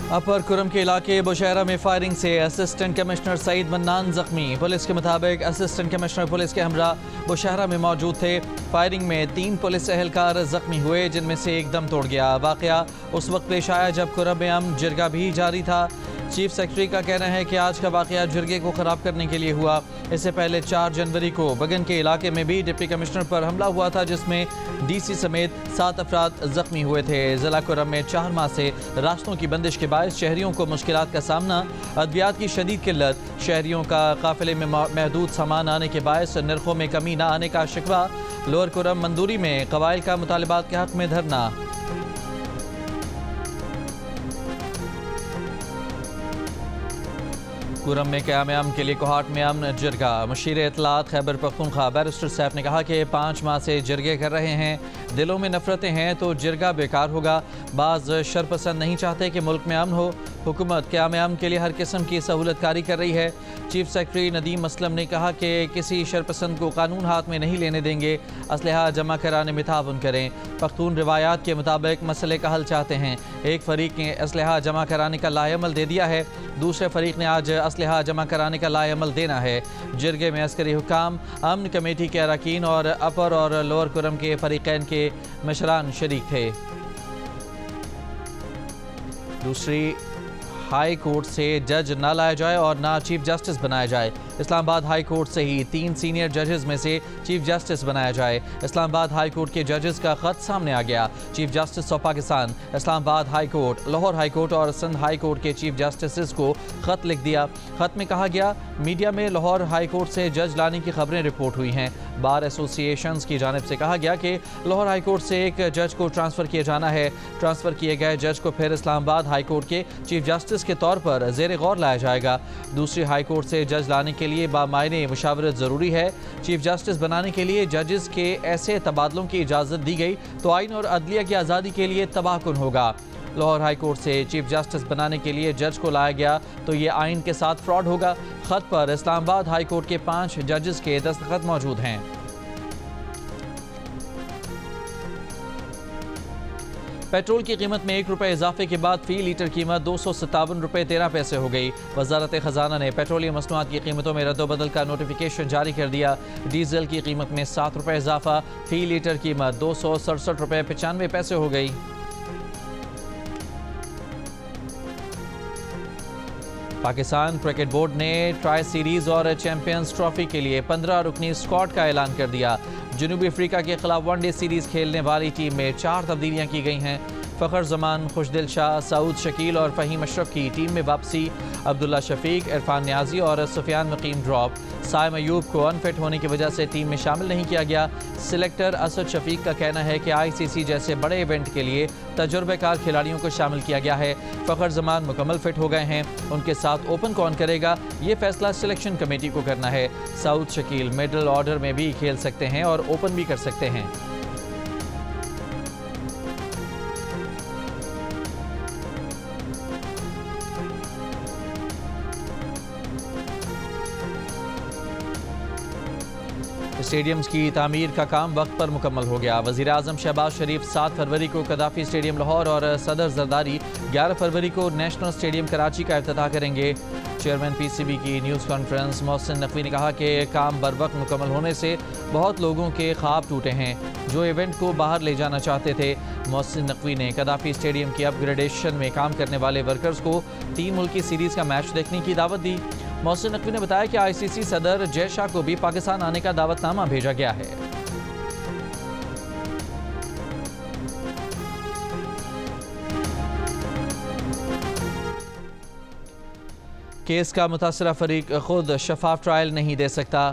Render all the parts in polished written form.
अपर कुरम के इलाके बुशहरा में फायरिंग से असिस्टेंट कमिश्नर सईद मन्नान जख्मी। पुलिस के मुताबिक असिस्टेंट कमिश्नर पुलिस के हमरा बुशहरा में मौजूद थे। फायरिंग में 3 पुलिस एहलकार जख्मी हुए, जिनमें से एक दम तोड़ गया। वाकया उस वक्त पेश आया जब कुरम में अमन जिरगा भी जारी था। चीफ सेक्रेटरी का कहना है कि आज का वाकया जिरगे को ख़राब करने के लिए हुआ। इससे पहले 4 जनवरी को बगन के इलाके में भी डिप्टी कमिश्नर पर हमला हुआ था, जिसमें डीसी समेत 7 अफराद जख्मी हुए थे। ज़िला कुरम में 4 माह से रास्तों की बंदिश के बायस शहरियों को मुश्किलात का सामना, अद्वियात की शदीद किल्लत, शहरियों का काफिले में महदूद सामान आने के बायस नरखों में कमी न आने का शिकवा। लोअर कुरम मंदूरी में कबाइल का मुतालिबात के हक़ में धरना। कुरम में क़याम अमन के लिए कोहाट में अमन जिरगा। मुशीर इत्तलात खैबर पख्तूनख्वा बैरिस्टर सैफ ने कहा कि 5 माह से जिरगे कर रहे हैं। दिलों में नफरतें हैं तो जिरगा बेकार होगा। बाज़ शरपसंद नहीं चाहते कि मुल्क में अमन हो। हुकूमत क़याम अमन के लिए हर किस्म की सहूलत कारी कर रही है। चीफ सेक्रेटरी नदीम असलम ने कहा कि किसी शरपसंद को कानून हाथ में नहीं लेने देंगे। असलहा जमा कराने में ताउन करें। पख्तून रिवायात के मुताबिक मसले का हल चाहते हैं। एक फरीक ने असलहा जमा कराने का लाएअमल दे दिया है, दूसरे फरीक ने आज असलहा जमा कराने का लाएअमल देना है। जिरगे में अस्करी हुकाम, अमन कमेटी के अरकान और अपर और लोअर कुरम के फरीकैन के मशरान शरीक थे। दूसरी, हाई कोर्ट से जज ना लाया जाए और ना चीफ जस्टिस बनाया जाए। इस्लामाबाद हाई कोर्ट से ही 3 सीनियर जजेस में से चीफ जस्टिस बनाया जाए। इस्लामाबाद हाई कोर्ट के जजेस का खत सामने आ गया। Chief justice of Pakistan, Islamabad high court, Lahore high court और सिंध हाई कोर्ट के चीफ जस्टिस को खत लिख दिया। खत में कहा गया, मीडिया में लाहौर हाई कोर्ट से जज लाने की खबरें रिपोर्ट हुई हैं। बार एसोसिएशंस की जानिब से कहा गया कि लाहौर हाई कोर्ट से एक जज को ट्रांसफ़र किया जाना है। ट्रांसफ़र किए गए जज को फिर इस्लामाबाद हाई कोर्ट के चीफ जस्टिस के तौर पर ज़ेर गौर लाया जाएगा। दूसरी हाई कोर्ट से जज लाने के लिए बामायने मुशावरत ज़रूरी है। चीफ जस्टिस बनाने के लिए जजेस के ऐसे तबादलों की इजाज़त दी गई तो आइन और अदलिया की आज़ादी के लिए तबाहकुन होगा। लाहौर हाई कोर्ट से चीफ जस्टिस बनाने के लिए जज को लाया गया तो ये आइन के साथ फ्रॉड होगा। खत पर इस्लामाबाद हाई कोर्ट के 5 जजेस के दस्तखत मौजूद हैं। पेट्रोल की कीमत में 1 रुपये इजाफे के बाद फी लीटर कीमत 257 रुपये 13 पैसे हो गई। वजारत खजाना ने पेट्रोलियम मसनूआत की कीमतों में रद्दोबदल का नोटिफिकेशन जारी कर दिया। डीजल की कीमत में 7 रुपये इजाफा, फी लीटर कीमत 267 रुपये 95 पैसे हो गई। पाकिस्तान क्रिकेट बोर्ड ने ट्राई सीरीज और चैंपियंस ट्रॉफी के लिए 15 रुकनी स्क्वाड का ऐलान कर दिया। जनूबी अफ्रीका के खिलाफ वनडे सीरीज खेलने वाली टीम में 4 तब्दीलियां की गई हैं। फ़खर जमान, खुशदिल शाह, सऊद शकील और फ़हीम अशरफ की टीम में वापसी। अब्दुल्ला शफीक, इरफान न्याजी और सुफियान मुकीम ड्रॉप। साइम अयूब को अनफिट होने की वजह से टीम में शामिल नहीं किया गया। सिलेक्टर असद शफीक का कहना है कि ICC जैसे बड़े इवेंट के लिए तजुर्बेकार खिलाड़ियों को शामिल किया गया है। फ़खर जमान मुकम्मल फिट हो गए हैं। उनके साथ ओपन कौन करेगा, ये फैसला सिलेक्शन कमेटी को करना है। सऊद शकील मिडल ऑर्डर में भी खेल सकते हैं और ओपन भी कर सकते हैं। स्टेडियम्स की तामीर का काम वक्त पर मुकम्मल हो गया। वज़ीर आज़म शहबाज शरीफ 7 फरवरी को कदाफ़ी स्टेडियम लाहौर और सदर जरदारी 11 फरवरी को नेशनल स्टेडियम कराची का इफ्तिताह करेंगे। चेयरमैन PCB की न्यूज़ कॉन्फ्रेंस मोहसिन नकवी ने कहा कि काम बर वक्त मुकम्मल होने से बहुत लोगों के ख्वाब टूटे हैं जो इवेंट को बाहर ले जाना चाहते थे। मोहसिन नकवी ने कदाफ़ी स्टेडियम की अपग्रेडेशन में काम करने वाले वर्कर्स को 3 मुल्की सीरीज़ का मैच देखने की दावत दी। मोहसिन नकवी ने बताया कि ICC सदर जय शाह को भी पाकिस्तान आने का दावतनामा भेजा गया है। केस का मुतासरा फरीक खुद शफाफ ट्रायल नहीं दे सकता।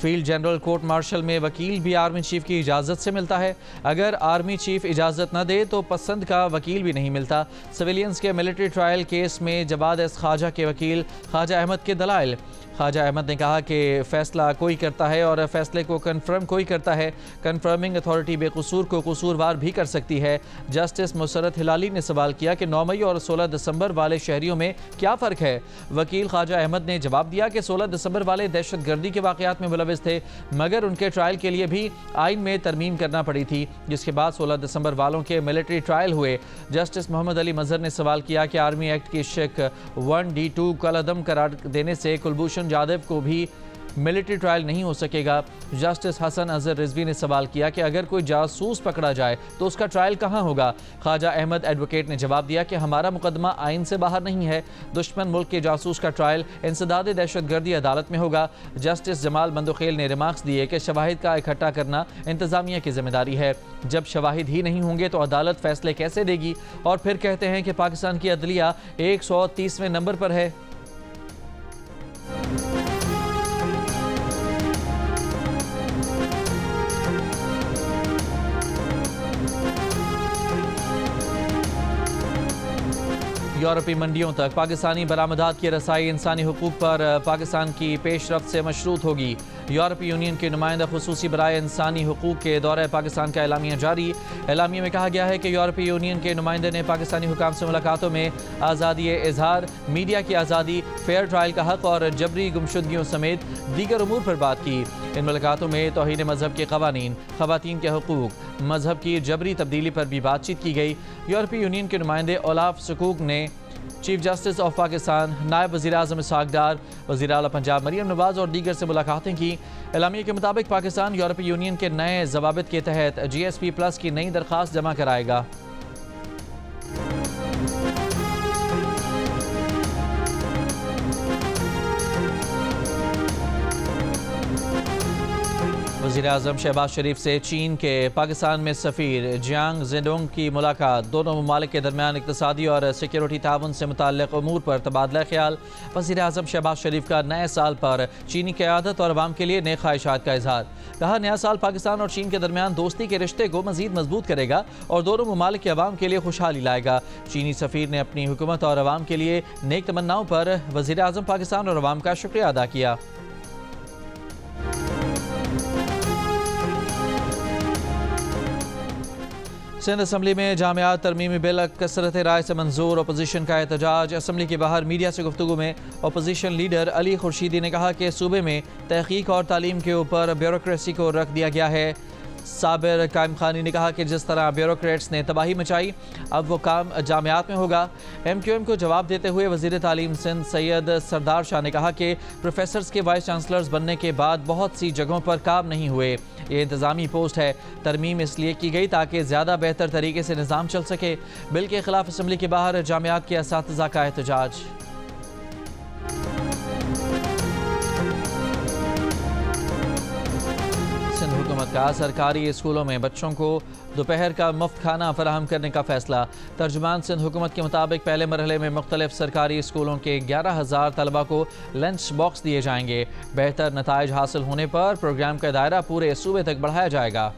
फील्ड जनरल कोर्ट मार्शल में वकील भी आर्मी चीफ की इजाज़त से मिलता है। अगर आर्मी चीफ इजाज़त न दे तो पसंद का वकील भी नहीं मिलता। सिविलियंस के मिलिट्री ट्रायल केस में जवाद एस ख्वाजा के वकील ख्वाजा अहमद के दलाइल। ख्वाजा अहमद ने कहा कि फ़ैसला कोई करता है और फ़ैसले को कन्फर्म कोई करता है। कन्फर्मिंग अथॉरिटी बेकसूर को कसूरवार भी कर सकती है। जस्टिस मुसरत हिलाली ने सवाल किया कि 9 मई और 16 दिसंबर वाले शहरियों में क्या फ़र्क है। वकील ख्वाजा अहमद ने जवाब दिया कि 16 दिसंबर वाले दहशत गर्दी के वाक़यात में मुलव्वस मुलविस थे, मगर उनके ट्रायल के लिए भी आइन में तरमीम करना पड़ी थी, जिसके बाद 16 दिसंबर वालों के मिलिट्री ट्रायल हुए। जस्टिस मोहम्मद अली मजहर ने सवाल किया कि आर्मी एक्ट की शिक 1D2 कलअदम करार देने से कुलभूषण जाधव को भी मिलिट्री ट्रायल नहीं हो सकेगा। जस्टिस हसन अजहर रिजवी ने सवाल किया कि अगर कोई जासूस पकड़ा जाए तो उसका ट्रायल कहां होगा। ख्वाजा अहमद एडवोकेट ने जवाब दिया कि हमारा मुकदमा आइन से बाहर नहीं है, दुश्मन मुल्क के जासूस का ट्रायल इंसदाद दहशतगर्दी अदालत में होगा। जस्टिस जमाल मंदोखेल ने रिमार्क्स दिए कि शवाहिद का इकट्ठा करना इंतजामिया की जिम्मेदारी है, जब शवाहिद ही नहीं होंगे तो अदालत फैसले कैसे देगी। और फिर कहते हैं कि पाकिस्तान की अदलिया 130वें नंबर पर है। यूरोपीय मंडियों तक पाकिस्तानी बरामदात की रसाई इंसानी हुकूक पर पाकिस्तान की पेशरफ्त से मशरूत होगी। यूरोपीय यूनियन के नुमाइंदा खुसूसी बराए इंसानी हुकूक के दौरे पाकिस्तान का एलामिया जारी। एलामिया में कहा गया है कि यूरोपीय यूनियन के नुमाइंदे ने पाकिस्तानी हुकाम से मुलाकातों में आज़ादी इजहार, मीडिया की आज़ादी, फेयर ट्रायल का हक और जबरी गुमशुदगियों समेत दीगर उमूर पर बात की। इन मुलाकातों में तौहीन मजहब के कवानीन, खवातीन के हुकूक, मजहब की जबरी तब्दीली पर भी बातचीत की गई। यूरोपीय यूनियन के नुमाइंदे ओलाफ सकूक ने चीफ जस्टिस ऑफ पाकिस्तान, नायब वज़ीर आज़म इसहाक डार, वज़ीर आला पंजाब मरियम नवाज और दीगर से मुलाकातें की। एलामिया के मुताबिक पाकिस्तान यूरोपीय यूनियन के नए ज़वाबित के तहत GSP+ की नई दरख्वास्त जमा कराएगा। वज़ीर आज़म शहबाज शरीफ से चीन के पाकिस्तान में सफ़ीर जियांग जेडोंग की मुलाकात। दोनों ममालिक के दरमियान इक़्तिसादी और सिक्योरिटी ताउन से मुताल्लिक़ उमूर पर तबादला ख्याल। वज़ीर आज़म शहबाज शरीफ का नए साल पर चीनी क़यादत और अवाम के लिए नए ख्वाहिशात का इजहार। कहा, नया साल पाकिस्तान और चीन के दरमियान दोस्ती के रिश्ते को मज़ीद मजबूत करेगा और दोनों ममालिक के अवाम के लिए खुशहाली लाएगा। चीनी सफ़ीर ने अपनी हुकूमत और अवाम के लिए नेक तमन्नाओं पर वज़ीर आज़म पाकिस्तान और अवाम का शुक्रिया अदा किया। सिंध असम्बली में जामियात तरमीमी बिल कसरत राय से मंजूर। अपोजिशन का एहतजाज। असम्बली के बाहर मीडिया से गुफ्तगू में अपोजिशन लीडर अली खुर्शीदी ने कहा कि सूबे में तहकीक और तालीम के ऊपर ब्यूरोक्रेसी को रख दिया गया है। साबिर कायम खानी ने कहा कि जिस तरह ब्यूरोक्रेट्स ने तबाही मचाई, अब वो काम जामियात में होगा। MQM को जवाब देते हुए वज़ीर तालीम सिंध सैयद सरदार शाह ने कहा कि प्रोफेसर्स के वाइस चांसलर्स बनने के बाद बहुत सी जगहों पर काम नहीं हुए। ये इंतज़ामी पोस्ट है। तरमीम इसलिए की गई ताकि ज़्यादा बेहतर तरीके से निज़ाम चल सके। बिल के खिलाफ असम्बली के बाहर जामियात के असातिज़ा का एहतजाज। हुकूमत का सरकारी स्कूलों में बच्चों को दोपहर का मुफ्त खाना फराहम करने का फैसला। तर्जुमान सिंध हुकूमत के मुताबिक पहले मरहले में मुख्तलिफ सरकारी स्कूलों के 11,000 तलबा को लंच बॉक्स दिए जाएंगे। बेहतर नताइज हासिल होने पर प्रोग्राम का दायरा पूरे सूबे तक बढ़ाया जाएगा।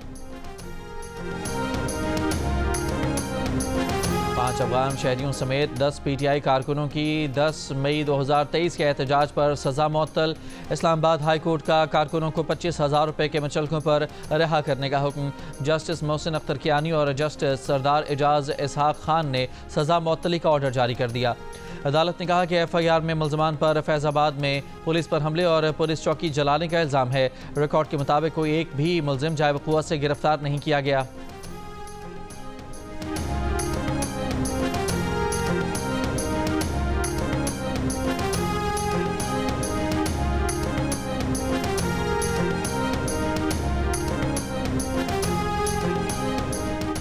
5 अफगान शहरियों समेत 10 PTI कारकुनों की 10 मई 2023 के एहतजाज पर सज़ा मुअत्तल। इस्लामाबाद हाई कोर्ट का कारकुनों को 25,000 रुपये के मुचलकों पर रिहा करने का हुक्म। जस्टिस मोहसिन अख्तर कियानी और जस्टिस सरदार एजाज इसहाक खान ने सज़ा मुअत्तली का ऑर्डर जारी कर दिया। अदालत ने कहा कि FIR में मुलजमान पर फैज़ाबाद में पुलिस पर हमले और पुलिस चौकी जलाने का इल्ज़ाम है। रिकॉर्ड के मुताबिक कोई एक भी मुलजिम जाए वक़ुआ से गिरफ्तार नहीं किया गया।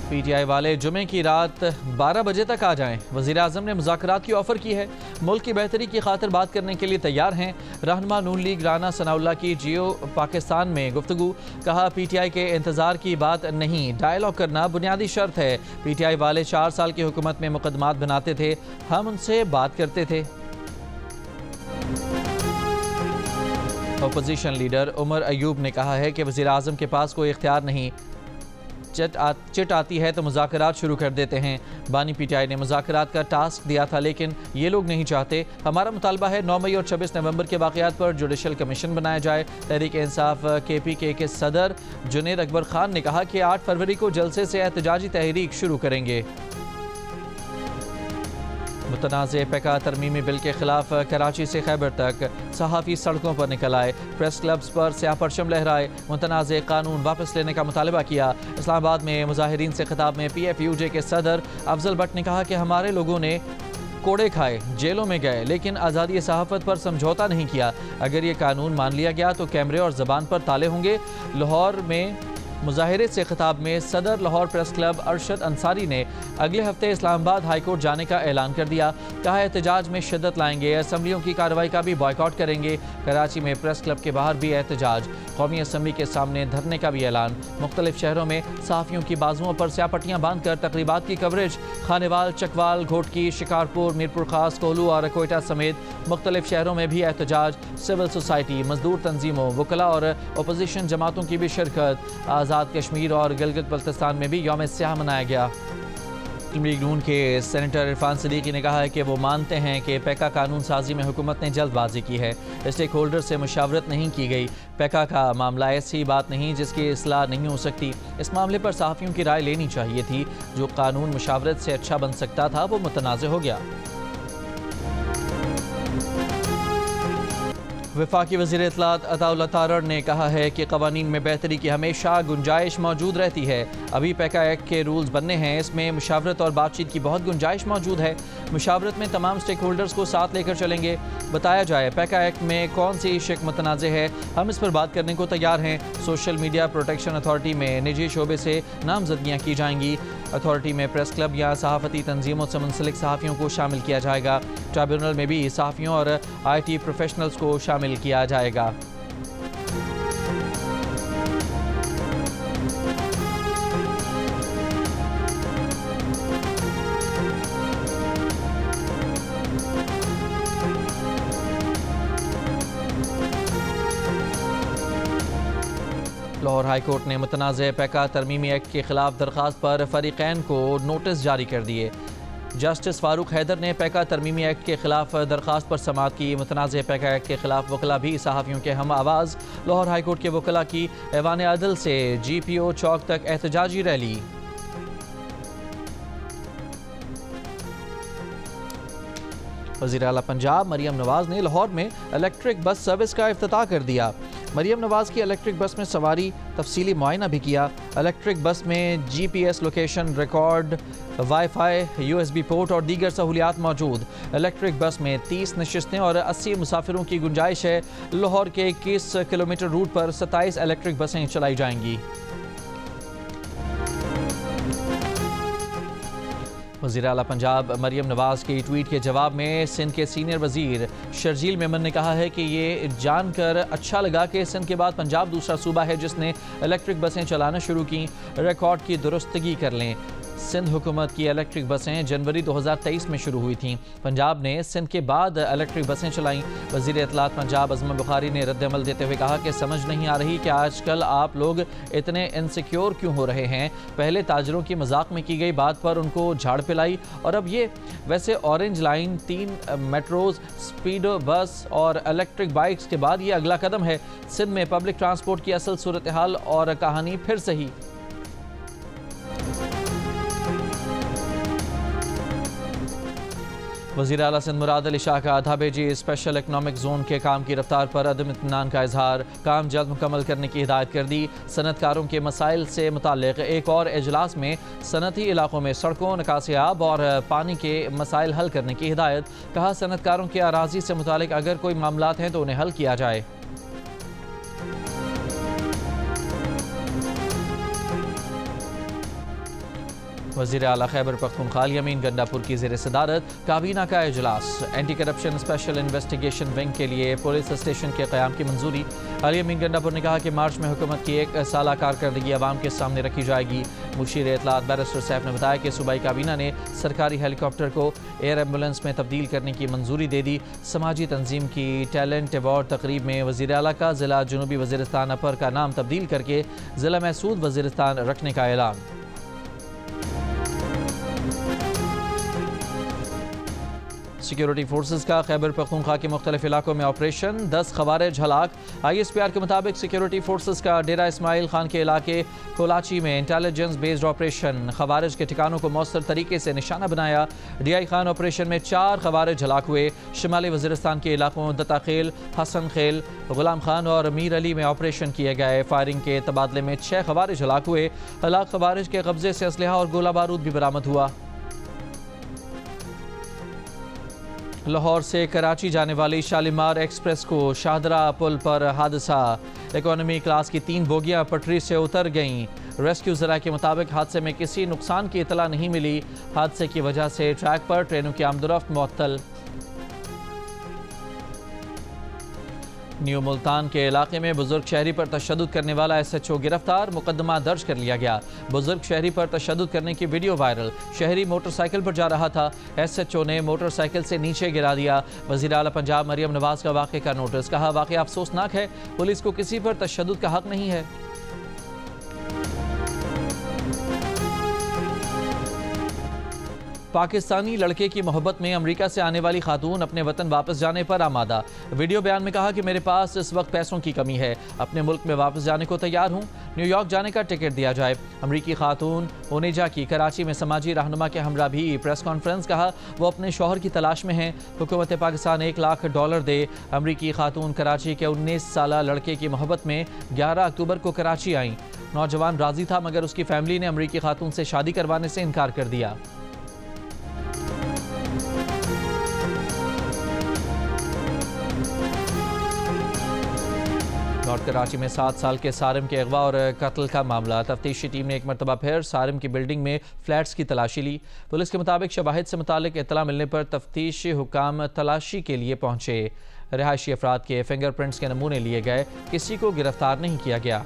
PTI वाले जुमे की रात 12 बजे तक आ जाएं। वज़ीर आज़म ने मुज़ाकरात की ऑफ़र की है। मुल्क की बेहतरी की खातिर बात करने के लिए तैयार हैं। रहनुमा नून लीग राना सनाउल्लाह की जियो पाकिस्तान में गुफ्तगू। कहा, PTI के इंतज़ार की बात नहीं, डायलॉग करना बुनियादी शर्त है। PTI वाले 4 साल की हुकूमत में मुकदमात बनाते थे, हम उनसे बात करते थे। अपोजिशन लीडर उमर अयूब ने कहा है कि वज़ीर आज़म के पास कोई इख्तियार नहीं, चिट आती है तो मुज़ाकरात शुरू कर देते हैं। बानी PTI ने मुज़ाकरात का टास्क दिया था, लेकिन ये लोग नहीं चाहते। हमारा मुतालबा है 9 मई और 26 नवंबर के वाक़यात पर जुडिशल कमीशन बनाया जाए। तहरीक इंसाफ KPK के सदर जुनेद अकबर खान ने कहा कि 8 फरवरी को जलसे से एहतजाजी तहरीक शुरू करेंगे। मुतनाज़े पैका तरमीमी बिल के खिलाफ कराची से खैबर तक सहाफ़ी सड़कों पर निकल आए। प्रेस क्लब्स पर स्याह परचम लहराए। मुतनाज़े कानून वापस लेने का मुतालबा किया। इस्लामाबाद में मुजाहिरीन से खिताब में PFUJ के सदर अफजल भट्ट ने कहा कि हमारे लोगों ने कोड़े खाए, जेलों में गए, लेकिन आज़ादी सहाफ़त पर समझौता नहीं किया। अगर ये कानून मान लिया गया तो कैमरे और ज़बान पर ताले होंगे। लाहौर में मुजाहिरे से खिताब में सदर लाहौर प्रेस क्लब अरशद अंसारी ने अगले हफ्ते इस्लामाबाद हाई कोर्ट जाने का ऐलान कर दिया। कहा एहतजाज में शिद्दत लाएंगे, असम्बलियों की कार्रवाई का भी बॉयकॉट करेंगे। कराची में प्रेस क्लब के बाहर भी एहतजाज, कौमी असम्बली के सामने धरने का भी ऐलान। मुख्तलिफ शहरों में सहाफ़ियों की बाजुओं पर स्यापट्टियाँ बांध कर तकरीबात की कवरेज। खानेवाल, चकवाल, घोटकी, शिकारपुर, मीरपुर खास, कोहलू और कोयटा समेत मुख्तलिफ शहरों में भी एहतजाज। सिविल सोसाइटी, मजदूर तंजीमों, वकला और अपोजिशन जमातों की भी शिरकत। आज़ाद कश्मीर और गिलगित बल्तिस्तान में भी यौम स्याह मनाया गया। मुस्लिम लीग नून के सेनेटर इरफान सदीकी ने कहा है कि वो मानते हैं कि पैका कानून साजी में हुकूमत ने जल्दबाजी की है। स्टेक होल्डर से मुशावरत नहीं की गई। पैका का मामला ऐसी बात नहीं जिसकी इस्लाह नहीं हो सकती। इस मामले पर सहाफ़ियों की राय लेनी चाहिए थी। जो कानून मुशावरत से अच्छा बन सकता था वो मुतनाज़ हो गया। वफाकी वज़ीर इत्तलात अताउल्लाह तारड़ ने कहा है कि क़वानीन में बेहतरी की हमेशा गुंजाइश मौजूद रहती है। अभी पैका एक्ट के रूल्स बनने हैं, इसमें मुशावरत और बातचीत की बहुत गुंजाइश मौजूद है। मुशावरत में तमाम स्टेक होल्डर्स को साथ लेकर चलेंगे। बताया जाए पैका एक्ट में कौन सी शिक मुतनाज़े है, हम इस पर बात करने को तैयार हैं। सोशल मीडिया प्रोटेक्शन अथॉरिटी में निजी शोबे से नामजदगियाँ की जाएंगी। अथॉरिटी में प्रेस क्लब या सहाफ़ती तंजीमों से मुंसलिक सहाफ़ियों को शामिल किया जाएगा। ट्राइब्यूनल में भी सहाफ़ियों और IT प्रोफेशनल्स को शामिल किया जाएगा। लाहौर हाई कोर्ट ने मुतनाज़े पैका तरमीमी एक्ट के खिलाफ दरख्वास्त पर फरीक़ैन को नोटिस जारी कर दिए। जस्टिस फारूक हैदर ने पैका तरमीमी एक्ट के खिलाफ दरख्वास्त पर समाअत की। मुतनाज़े पैका एक्ट के खिलाफ वकला भी सहाफ़ियों के हम आवाज़। लाहौर हाई कोर्ट के वकला की ऐवान अदल से GPO चौक तक एहतजाजी रैली। वज़ीर आला पंजाब मरियम नवाज़ ने लाहौर में इलेक्ट्रिक बस सर्विस का इफ्तिताह कर दिया। मरियम नवाज़ की इलेक्ट्रिक बस में सवारी, तफसीली मुआयना भी किया। इलेक्ट्रिक बस में GPS location record, wifi, USB port और दीगर सहूलियात मौजूद। इलेक्ट्रिक बस में 30 नशिस्तें और 80 मुसाफिरों की गुंजाइश है। लाहौर के 21 किलोमीटर रूट पर 27 इलेक्ट्रिक बसें चलाई जाएंगी। वज़ीर आला पंजाब मरियम नवाज़ के ट्वीट के जवाब में सिंध के सीनियर वज़ीर शर्जील मेमन ने कहा है कि ये जानकर अच्छा लगा कि सिंध के बाद पंजाब दूसरा सूबा है जिसने इलेक्ट्रिक बसें चलाना शुरू की। रिकॉर्ड की दुरुस्तगी कर लें। सिंध हुकूमत की इलेक्ट्रिक बसें जनवरी 2023 में शुरू हुई थीं। पंजाब ने सिंध के बाद इलेक्ट्रिक बसें चलाईं। वज़ीर इत्तलात पंजाब अज़मा बुखारी ने रद्द-ए-अमल देते हुए कहा कि समझ नहीं आ रही कि आजकल आप लोग इतने इनसिक्योर क्यों हो रहे हैं। पहले ताजरों की मजाक में की गई बात पर उनको झाड़ पिलाई और अब ये। वैसे ऑरेंज लाइन, 3 मेट्रोज, स्पीडो बस और इलेक्ट्रिक बाइक्स के बाद ये अगला कदम है। सिंध में पब्लिक ट्रांसपोर्ट की असल सूरत हाल और कहानी फिर से ही। वज़ीर आला सिंध मुराद अली शाह का धाबेजी स्पेशल इकनॉमिक जोन के काम की रफ्तार पर अदम इत्मीनान का इजहार। काम जल्द मुकम्मल करने की हिदायत कर दी। सनतकारों के मसाइल से मुताल्लिक़ एक और इजलास में सनती इलाकों में सड़कों, निकासियाब और पानी के मसाइल हल करने की हिदायत। कहा सनतकारों के अराजी से मुताल्लिक़ अगर कोई मामलात हैं तो उन्हें हल किया जाए। वज़ीर आला खैबर पख्तूनख्वा यमीन गंडापुर की ज़ेर सदारत काबीना का इजलास। Anti corruption special investigation wing के लिए पुलिस स्टेशन के क़याम की मंजूरी। यमीन गंडापुर ने कहा कि मार्च में हुकूमत की 1 साला कारकर्दगी अवाम के सामने रखी जाएगी। मुशीर इत्तलात बैरिस्टर सैफ ने बताया कि सूबाई काबीना ने सरकारी हेलीकॉप्टर को एयर एम्बुलेंस में तब्दील करने की मंजूरी दे दी। समाजी तंजीम की टैलेंट अवार्ड तकरीब में वज़ीर आला का ज़िला जनूबी वज़ीरिस्तान अपर का नाम तब्दील करके ज़िला महसूद वज़ीरिस्तान रखने का ऐलान। सिक्योरिटी फोर्सेज का खैबर पख्तूनख्वा के मुख्तलिफ इलाकों में ऑपरेशन, 10 खवारिज हलाक। ISPR के मुताबिक सिक्योरिटी फोर्सेज का डेरा इस्माइल खान के इलाके कोलाची में इंटेलिजेंस बेस्ड ऑपरेशन, खवारिज के ठिकानों को मौसर तरीके से निशाना बनाया। DI खान ऑपरेशन में 4 खवारिज हलाक हुए। शिमाली वज़ीरिस्तान के इलाकों दत्ताखेल, हसन खेल, गुलाम खान और मीर अली में ऑपरेशन किए गए। फायरिंग के तबादले में 6 खवारिज हलाक हुए। हलाक खवारिज के कब्जे से असलहा और गोला बारूद भी बरामद हुआ। लाहौर से कराची जाने वाली शालीमार एक्सप्रेस को शाहदरा पुल पर हादसा, इकोनॉमी क्लास की 3 बोगियां पटरी से उतर गईं। रेस्क्यू ज़राए के मुताबिक हादसे में किसी नुकसान की इतला नहीं मिली। हादसे की वजह से ट्रैक पर ट्रेनों की आमदोरफ्त मुअत्तल। न्यू मुल्तान के इलाके में बुजुर्ग शहरी पर तशद्दुद करने वाला SHO गिरफ्तार, मुकदमा दर्ज कर लिया गया। बुजुर्ग शहरी पर तशद्दुद करने की वीडियो वायरल। शहरी मोटरसाइकिल पर जा रहा था, SHO ने मोटरसाइकिल से नीचे गिरा दिया। वज़ीर आला पंजाब मरियम नवाज का वाक़े का नोटिस, कहा वाक़या अफसोसनाक है, पुलिस को किसी पर तशद्दुद का हक नहीं है। पाकिस्तानी लड़के की मोहब्बत में अमेरिका से आने वाली खातून अपने वतन वापस जाने पर आमादा। वीडियो बयान में कहा कि मेरे पास इस वक्त पैसों की कमी है, अपने मुल्क में वापस जाने को तैयार हूँ। न्यूयॉर्क जाने का टिकट दिया जाए। अमरीकी खातून ओनेजा की कराची में समाजी रहनुमा के हमरा भी प्रेस कॉन्फ्रेंस, कहा वो अपने शौहर की तलाश में हैं। हुकूमत पाकिस्तान $1 लाख दे। अमरीकी खातून कराची के 19 साला लड़के की मोहब्बत में 11 अक्टूबर को कराची आईं। नौजवान राजी था मगर उसकी फैमिली ने अमरीकी खातून से शादी करवाने से इनकार कर दिया। नॉर्थ कराची में 7 साल के सारिम के अगवा और कत्ल का मामला। तफ्तीशी टीम ने एक मरतबा फिर सारिम की बिल्डिंग में फ्लैट्स की तलाशी ली। पुलिस के मुताबिक शवाहिद से मुतालिक इत्तला मिलने पर तफ्तीशी हुकाम तलाशी के लिए पहुंचे। रिहायशी अफराद के फिंगरप्रिंट्स के नमूने लिए गए, किसी को गिरफ्तार नहीं किया गया।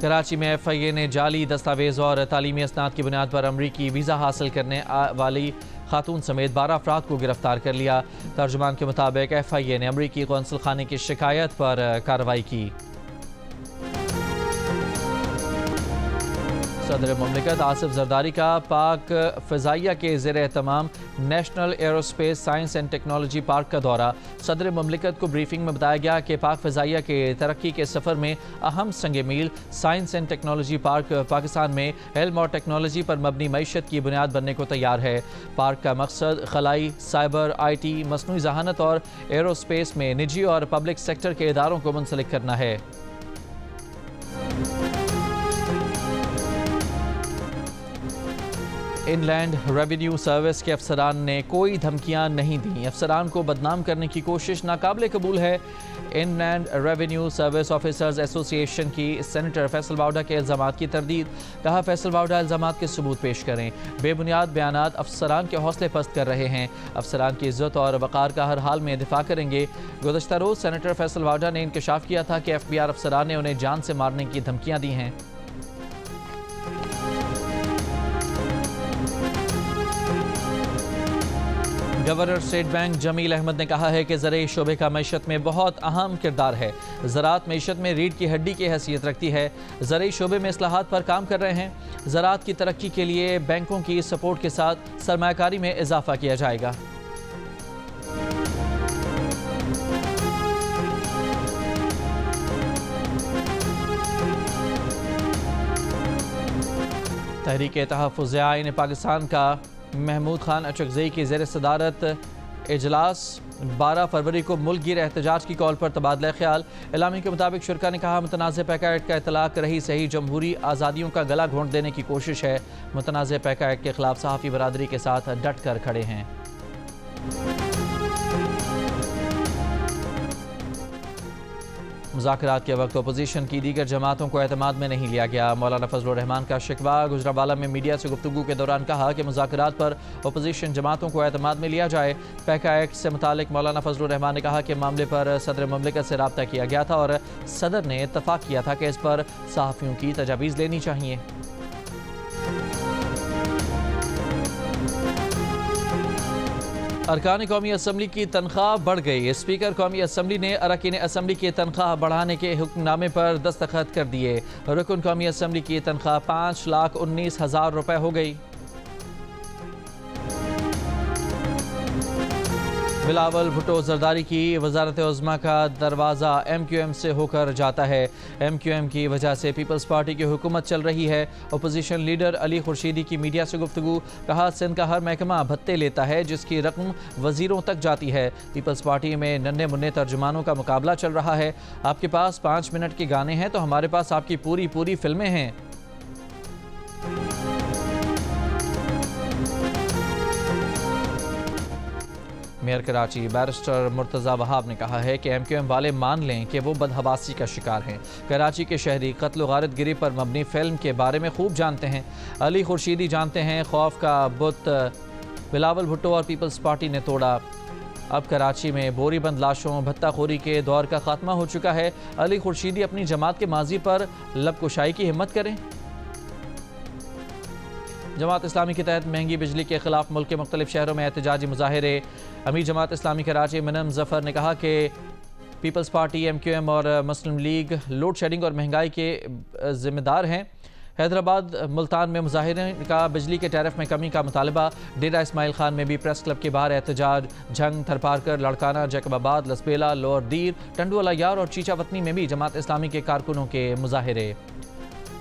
कराची में FIA ने जाली दस्तावेज और तालीमी असनाद की बुनियाद पर अमरीकी वीज़ा हासिल करने वाली खातून समेत 12 अफराद को गिरफ्तार कर लिया। तर्जुमान के मुताबिक FIA ने अमरीकी कौंसल खाने की शिकायत पर कार्रवाई की। सदर मुमलिकत आसिफ जरदारी का पाक फ़िज़ाइया के ज़ेर-ए-तमाम national aerospace science and technology park का दौरा। सदर मुमलिकत को ब्रीफिंग में बताया गया कि पाक फ़िज़ाइया के तरक्की के सफ़र में अहम संग मील science and technology park Pakistan में इल्म और टेक्नोलॉजी पर मबनी मईशत की बुनियाद बनने को तैयार है। पार्क का मकसद खलाई, साइबर, IT, मसनूई ज़हानत और एरोस्पेस में निजी और पब्लिक सेक्टर के इदारों को मुंसलिक करना है। इनलैंड रेवेन्यू सर्विस के अफसरान ने कोई धमकियां नहीं दी। अफसरान को बदनाम करने की कोशिश नाकाबिले कबूल है। Inland revenue service officers association की सेनेटर फैसल वाउडा के इल्ज़ामात की तरदीद, कहा फैसल वाउडा इल्ज़ामात के सबूत पेश करें। बेबुनियाद बयानात अफसरान के हौसले पस्त कर रहे हैं। अफसरान की इज्जत और वक़ार का हर हाल में दिफा करेंगे। गुज़श्ता रोज़ सेनेटर फैसल वाउडा ने इंकशाफ किया था कि FBR अफसरान ने उन्हें जान से मारने की धमकियाँ दी हैं। Governor state bank Jamil Ahmed ने कहा है कि ज़राई शोबे का मईशत में बहुत अहम किरदार है। ज़राअत मईशत में रीढ़ की हड्डी की हैसियत रखती है। ज़राई शोबे में इस्लाहात पर काम कर रहे हैं। ज़राअत की तरक्की के लिए बैंकों की सपोर्ट के साथ सरमायाकारी में इजाफा किया जाएगा। तहरीक तहफ़्फ़ुज़ आइन पाकिस्तान का महमूद खान अचकज़ई की ज़ेर सदारत इजलास 12 फरवरी को मुल्क गिर एहतजाज की कॉल पर तबादला ख्याल। एलामी के मुताबिक शुरा ने कहा मुतनाज़ पैका एक्ट का इतलाक़ रही सही जमहूरी आज़ादियों का गला घोंट देने की कोशिश है। मुतनाज़ पैका एक्ट के खिलाफ सहाफ़ी बरादरी के साथ डट कर खड़े हैं। मुज़ाकरात के वक्त अपोजिशन की दीगर जमातों को एतमाद में नहीं लिया गया। मौलाना फजलुर रहमान का शिकवा। गुजरावाला में मीडिया से गुफ्तगू के दौरान कहा कि मुज़ाकरात पर अपोजिशन जमातों को एतमाद में लिया जाए। पैका एक्ट से मुतालिक मौलाना फजलुर रहमान ने कहा कि मामले पर सदर मुमलिकत से रब्ता किया गया था और सदर ने इत्तफाक किया था कि इस पर सहाफ़ियों की तजावीज़ लेनी चाहिए। अरकान कौमी असम्बली की तनख्वाह बढ़ गई। स्पीकर कौमी असम्बली ने अरकान असम्बली की तनख्वाह बढ़ाने के हुक्मनामे पर दस्तखत कर दिए। रुकन कौमी असम्बली की तनख्वाह 5,19,000 रुपये हो गई। बिलावल भुट्टो जरदारी की वजारत उज़्मा का दरवाज़ा MQM से होकर जाता है। MQM की वजह से पीपल्स पार्टी की हुकूमत चल रही है। अपोजिशन लीडर अली खुर्शीदी की मीडिया से गुफ्तगू, कहा सिंध का हर महकमा भत्ते लेता है जिसकी रकम वजीरों तक जाती है। पीपल्स पार्टी में नन्हे मुन्ने तर्जुमानों का मुकाबला चल रहा है। आपके पास 5 मिनट के गाने हैं तो हमारे पास आपकी पूरी फिल्में हैं। मेयर कराची बैरिस्टर मुर्तज़ा वहाब ने कहा है कि MQM वाले मान लें कि वो बदहवासी का शिकार हैं। कराची के शहरी कत्ल गारत गिरी पर मबनी फिल्म के बारे में खूब जानते हैं। अली खुर्शीदी जानते हैं खौफ का बुत बिलावल भुट्टो और पीपल्स पार्टी ने तोड़ा। अब कराची में बोरीबंद लाशों भत्ताखोरी के दौर का खात्मा हो चुका है। अली खुर्शीदी अपनी जमात के माजी पर लबकुशाई की हिम्मत करें। जमात इस्लामी के तहत महंगी बिजली के खिलाफ मुल्क के मुख्तलिफ शहरों में एहतजाजी मुजाहिरे। अमीर जमात इस्लामी कराची मिनम जफ़र ने कहा कि पीपल्स पार्टी MQM और मुस्लिम लीग लोड शेडिंग और महंगाई के जिम्मेदार हैं। हैदराबाद मुल्तान में मुजाहिरीन का बिजली के टैरिफ में कमी का मुतालबा। डेरा इस्माइल खान में भी प्रेस क्लब के बाहर एहतजाज। झंग, थरपारकर, लड़काना, जैकबाबाद, लसबेला, लोअर दीर, टंडुआला यार और चीचावतनी में भी जमात इस्लामी के कारकुनों के मुजाहिरे।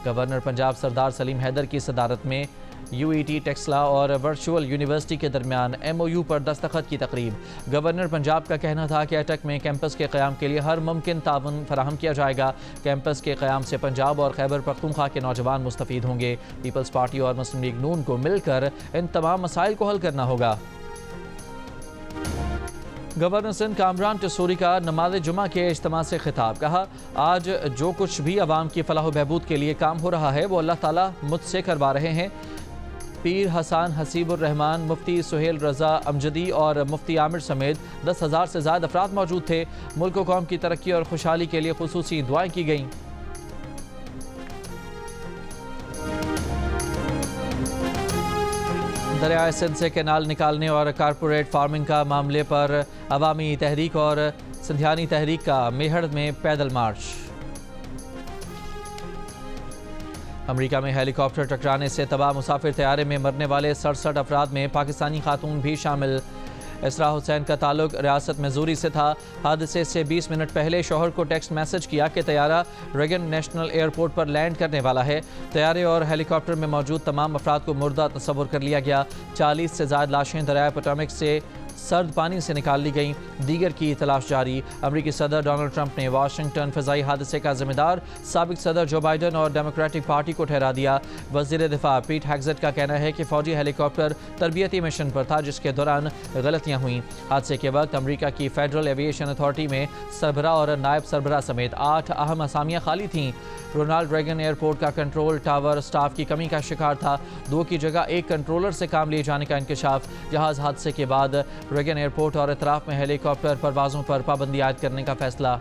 गवर्नर पंजाब सरदार सलीम हैदर की सदारत में UET टेक्सला और वर्चुअल यूनिवर्सिटी के दरमियान MOU पर दस्तखत की तकरीब। गवर्नर पंजाब का कहना था कि अटक में कैंपस के क़याम के लिए हर मुमकिन ताउन फराहम किया जाएगा। कैंपस के क़याम से पंजाब और खैबर पख्तूनख्वा के नौजवान मुस्तफ़ीद होंगे। पीपल्स पार्टी और मुस्लिम लीग नून को मिलकर इन तमाम मसाइल को हल करना होगा। गवर्नर सिंध कामरान टसूरी का नमाज जुमा के इज्तिमा से खिताब, कहा आज जो कुछ भी अवाम की फलाह बहबूद के लिए काम हो रहा है वो अल्लाह ताला मुझसे करवा रहे हैं। पीर हसन हसीबुर रहमान, मुफ्ती सुहेल रज़ा अमजदी और मुफ्ती आमिर समेत 10,000 से ज़्यादा अफराद मौजूद थे। मुल्क व कौम की तरक्की और खुशहाली के लिए खुसूसी दुआएं की गईं। दरियाए सिंध से कैनाल निकालने और कारपोरेट फार्मिंग का मामले पर अवामी तहरीक और सिंधियानी तहरीक का मेहड़ में पैदल मार्च। अमेरिका में हेलीकॉप्टर टकराने से तबाह मुसाफिर तैयारे में मरने वाले 67 अफराद में पाकिस्तानी खातून भी शामिल। इसरा हुसैन का ताल्लुक रियासत मिज़ूरी से था। हादसे से 20 मिनट पहले शौहर को टेक्स्ट मैसेज किया कि तैयारा रेगन नेशनल एयरपोर्ट पर लैंड करने वाला है। तैयारे और हेलीकॉप्टर में मौजूद तमाम अफराद को मुर्दा तस्वुर कर लिया गया। 40 से ज़्यादा लाशें दरियाए पोटोमैक से सर्द पानी से निकाल ली गईं। दीगर की तलाश जारी। अमरीकी सदर डोनाल्ड ट्रंप ने वाशिंगटन फ़िज़ाई हादसे का जिम्मेदार साबिक सदर जो बाइडन और डेमोक्रेटिक पार्टी को ठहरा दिया। वज़ीर दिफा पीट हेग्जेट का कहना है कि फ़ौजी हेलीकॉप्टर तरबियती मिशन पर था जिसके दौरान गलतियाँ हुईं। हादसे के वक्त अमरीका की फेडरल एविएशन अथॉरिटी में सरबरा और नायब सरबरा समेत 8 अहम असामियाँ खाली थीं। रोनाल्ड रेगन एयरपोर्ट का कंट्रोल टावर स्टाफ की कमी का शिकार था। 2 की जगह 1 कंट्रोलर से काम लिए जाने का इंकशाफ। जहाज हादसे के बाद रेगन एयरपोर्ट और इतराफ में हेलीकॉप्टर परवाज़ों पर पाबंदी आयद करने का फैसला।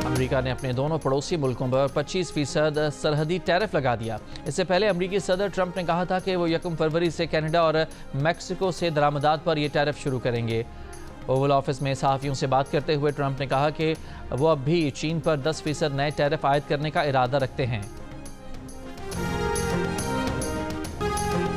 अमेरिका ने अपने दोनों पड़ोसी मुल्कों पर 25% सरहदी टैरिफ लगा दिया। इससे पहले अमेरिकी सदर ट्रंप ने कहा था कि वो 1 फरवरी से कनाडा और मैक्सिको से दरामदात पर यह टैरिफ शुरू करेंगे। ओवल ऑफिस में सहाफ़ियों से बात करते हुए ट्रंप ने कहा कि वो अब भी चीन पर 10% नए टैरिफ आयद करने का इरादा रखते हैं।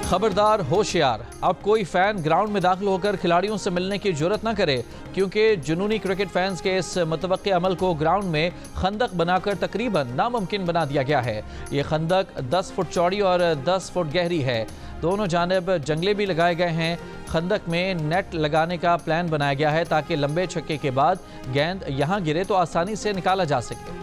खबरदार, होशियार, अब कोई फैन ग्राउंड में दाखिल होकर खिलाड़ियों से मिलने की जुर्रत न करे, क्योंकि जुनूनी क्रिकेट फैंस के इस मुतवक्के अमल को ग्राउंड में खंदक बनाकर तकरीबन नामुमकिन बना दिया गया है। ये खंदक 10 फुट चौड़ी और 10 फुट गहरी है। दोनों जानब जंगले भी लगाए गए हैं। खंदक में नेट लगाने का प्लान बनाया गया है ताकि लंबे छक्के के बाद गेंद यहाँ गिरे तो आसानी से निकाला जा सके।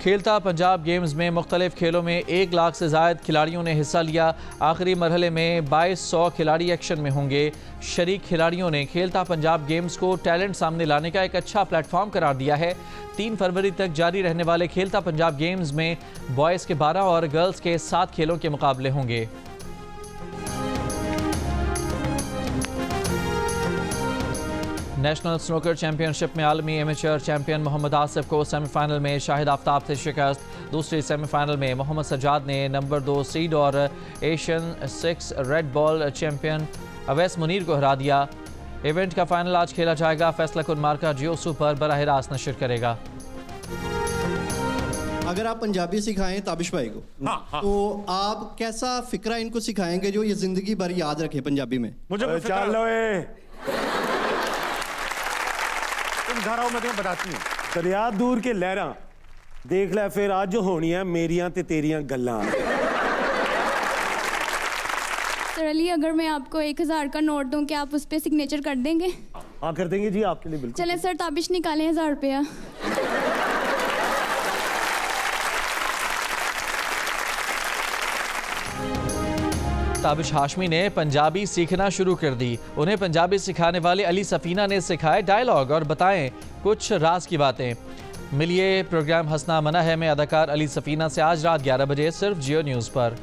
खेलता पंजाब गेम्स में मुख्तलिफ खेलों में 1 लाख से ज़ायद खिलाड़ियों ने हिस्सा लिया। आखिरी मरहले में 2200 खिलाड़ी एक्शन में होंगे। शरीक खिलाड़ियों ने खेलता पंजाब गेम्स को टैलेंट सामने लाने का एक अच्छा प्लेटफॉर्म करार दिया है। 3 फरवरी तक जारी रहने वाले खेलता पंजाब गेम्स में बॉयज़ के 12 और गर्ल्स के 7 खेलों के मुकाबले होंगे। नेशनल स्नूकर चैंपियनशिप में आलमी एमेचर चैंपियन मोहम्मद आसिफ को सेमीफाइनल में शाहिद आफ्ताब से शिकस्त। दूसरे सेमीफाइनल में मोहम्मद सज्जाद ने नंबर 2 सीड और Asian 6 red ball champion Awais Munir को हरा दिया। इवेंट का फाइनल आज खेला जाएगा। फैसला कुन मार्का जियो सुपर बराह रास्त नशर करेगा। अगर आप पंजाबी सिखाएं ताबिश भाई को, तो आप कैसा फिक्रा इनको सिखाएंगे जो ये जिंदगी भर याद रखे पंजाबी में? मुझे चलो तुम घर आओ, मैं तुम्हें बताती हूँ। दरिया दूर के लहरा देख लै फिर आज होनी है मेरियां ते तेरियां गल्लां। सर अली, अगर मैं आपको 1000 का नोट दूं, क्या आप उस पर सिग्नेचर कर देंगे? हाँ कर देंगे जी, आपके लिए बिल्कुल। चलें सर, ताबिश निकालें 1000 रुपया। ताबिश हाशमी ने पंजाबी सीखना शुरू कर दी। उन्हें पंजाबी सिखाने वाले अली सफीना ने सिखाए डायलॉग और बताएं कुछ राज की बातें। मिलिए प्रोग्राम हंसना मना है में अदाकार अली सफीना से आज रात 11 बजे सिर्फ जियो न्यूज़ पर।